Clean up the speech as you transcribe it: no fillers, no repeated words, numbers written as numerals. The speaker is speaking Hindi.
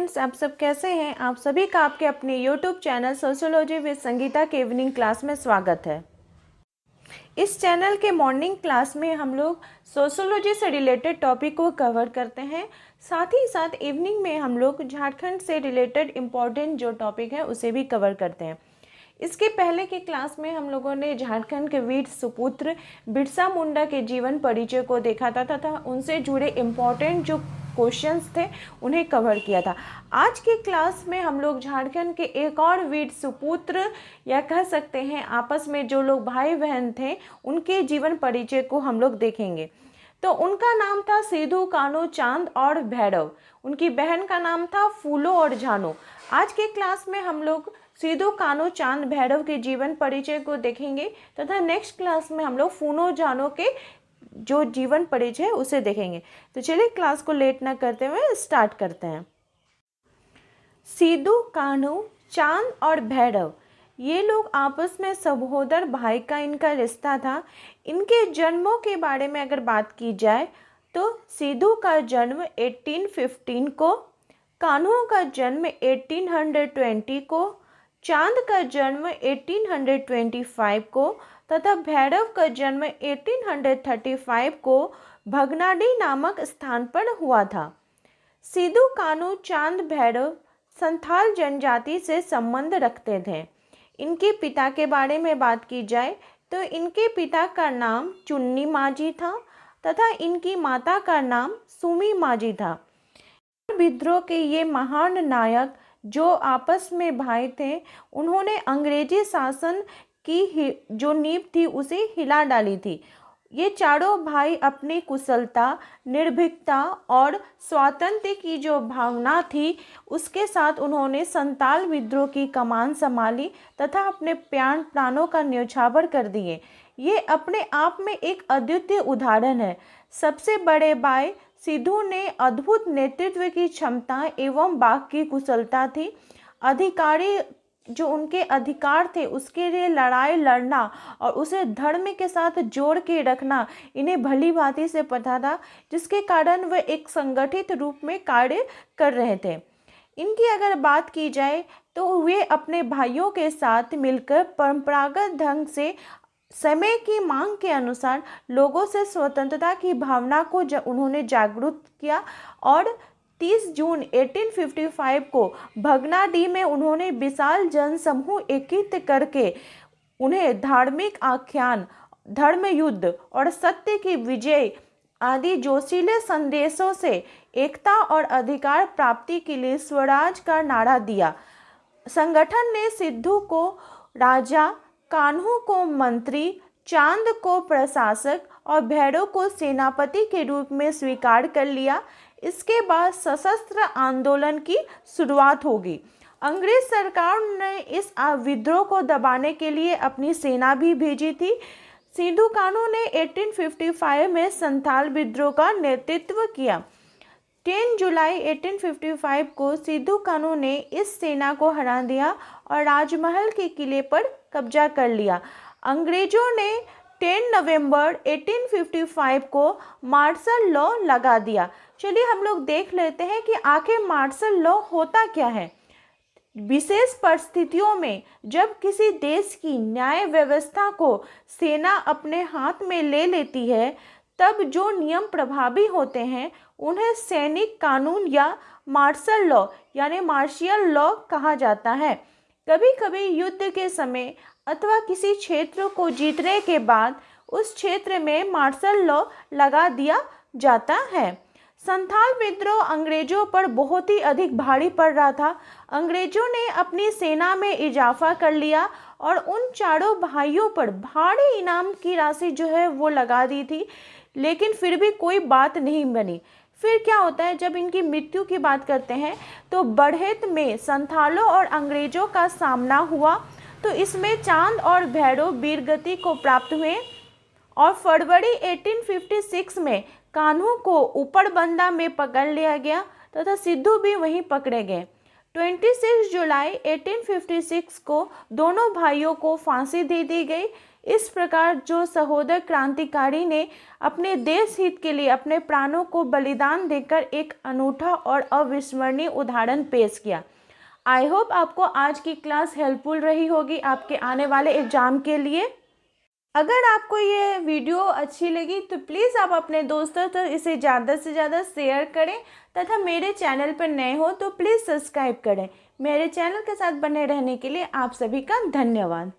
फ्रेंड्स, आप सब कैसे हैं। आप सभी का आपके अपने YouTube channel sociology with Sangeeta के इवनिंग क्लास में स्वागत है। इस चैनल के मॉर्निंग क्लास में हम लोग सोशियोलॉजी से रिलेटेड टॉपिक को कवर करते हैं। साथ ही साथ इवनिंग में हम लोग झारखंड से रिलेटेड इम्पॉर्टेंट जो टॉपिक है उसे भी कवर करते हैं। इसके पहले के क्लास में हम लोगों ने झारखंड के वीर सुपुत्र बिरसा मुंडा के जीवन परिचय को देखा था तथा उनसे जुड़े इम्पॉर्टेंट जो क्वेश्चंस थे उन्हें कवर किया था। आज की क्लास में हम लोग झारखंड के एक और वीर सुपुत्र या कह सकते हैं आपस में जो लोग भाई बहन थे उनके जीवन परिचय को हम लोग देखेंगे। तो उनका नाम था सिद्धू कान्हू चांद और भैरव। उनकी बहन का नाम था फूलो और झानो। आज के क्लास में हम लोग सिद्धू कान्हू चांद भैरव के जीवन परिचय को देखेंगे तथा नेक्स्ट क्लास में हम लोग फूलो झानो के जो जीवन परिचय उसे देखेंगे। तो चलिए क्लास को लेट ना करते हुए स्टार्ट करते हैं। सिद्धू कान्हू चांद और भैरव ये लोग आपस में सहोदर भाई का इनका रिश्ता था। इनके जन्मों के बारे में अगर बात की जाए तो सिद्धू का जन्म 1815 को, कान्हू का जन्म 1820 को, चांद का जन्म 1825 को तथा भैरव का जन्म 1835 को भगनाडी नामक स्थान पर हुआ था। सिद्धू कान्हू चांद भैरव संथाल जनजाति से संबंध रखते थे। इनके पिता के बारे में बात की जाए तो इनके पिता का नाम चुन्नी माझी था तथा इनकी माता का नाम सुमी माझी था। विद्रोह के ये महान नायक जो आपस में भाई थे उन्होंने अंग्रेजी शासन की जो नींव थी उसे हिला डाली थी। ये चारों भाई अपनी कुशलता, निर्भीकता और स्वातंत्र्य की जो भावना थी उसके साथ उन्होंने संताल विद्रोह की कमान संभाली तथा अपने प्राणों का न्यौछावर कर दिए। ये अपने आप में एक अद्वितीय उदाहरण है। सबसे बड़े भाई सिद्धू ने अद्भुत नेतृत्व की क्षमता एवं वाक की कुशलता थी। अधिकारी जो उनके अधिकार थे उसके लिए लड़ाई लड़ना और उसे धर्म के साथ जोड़ के रखना इन्हें भली भांति से पता था, जिसके कारण वे एक संगठित रूप में कार्य कर रहे थे। इनकी अगर बात की जाए तो वे अपने भाइयों के साथ मिलकर परंपरागत ढंग से समय की मांग के अनुसार लोगों से स्वतंत्रता की भावना को उन्होंने जागरूक किया और 30 जून 1855 को भगनाडी में उन्होंने विशाल जनसमूह एकत्रित करके उन्हें धार्मिक आख्यान, धर्म युद्ध और सत्य की विजय आदि जोशीले संदेशों से एकता और अधिकार प्राप्ति के लिए स्वराज का नारा दिया। संगठन ने सिद्धू को राजा, कान्हू को मंत्री, चांद को प्रशासक और भैरव को सेनापति के रूप में स्वीकार कर लिया। इसके बाद सशस्त्र आंदोलन की शुरुआत होगी। अंग्रेज सरकार ने इस विद्रोह को दबाने के लिए अपनी सेना भी भेजी थी। सिद्धू कान्हू ने 1855 में संथाल विद्रोह का नेतृत्व किया। 10 जुलाई 1855 को सिद्धू कान्हू ने इस सेना को हरा दिया और राजमहल के किले पर कब्जा कर लिया। अंग्रेजों ने 10 नवंबर 1855 को मार्शल लॉ लगा दिया। चलिए हम लोग देख लेते हैं कि आखिर मार्शल लॉ होता क्या है। विशेष परिस्थितियों में जब किसी देश की न्याय व्यवस्था को सेना अपने हाथ में ले लेती है तब जो नियम प्रभावी होते हैं उन्हें सैनिक कानून या मार्शल लॉ यानी मार्शियल लॉ कहा जाता है। कभी कभी युद्ध के समय अथवा किसी क्षेत्र को जीतने के बाद उस क्षेत्र में मार्शल लॉ लगा दिया जाता है। संथाल विद्रोह अंग्रेजों पर बहुत ही अधिक भारी पड़ रहा था। अंग्रेजों ने अपनी सेना में इजाफा कर लिया और उन चारों भाइयों पर भारी इनाम की राशि जो है वो लगा दी थी, लेकिन फिर भी कोई बात नहीं बनी। फिर क्या होता है, जब इनकी मृत्यु की बात करते हैं तो बढ़त में संथालों और अंग्रेजों का सामना हुआ। तो इसमें चांद और भैरव वीरगति को प्राप्त हुए और फरवरी 1856 में कान्हू को ऊपर बंदा में पकड़ लिया गया तथा सिद्धू भी वहीं पकड़े गए। 26 जुलाई 1856 को दोनों भाइयों को फांसी दे दी गई। इस प्रकार जो सहोदर क्रांतिकारी ने अपने देश हित के लिए अपने प्राणों को बलिदान देकर एक अनूठा और अविस्मरणीय उदाहरण पेश किया। आई होप आपको आज की क्लास हेल्पफुल रही होगी आपके आने वाले एग्जाम के लिए। अगर आपको ये वीडियो अच्छी लगी तो प्लीज़ आप अपने दोस्तों तक इसे ज़्यादा से ज़्यादा शेयर करें तथा मेरे चैनल पर नए हो तो प्लीज़ सब्सक्राइब करें। मेरे चैनल के साथ बने रहने के लिए आप सभी का धन्यवाद।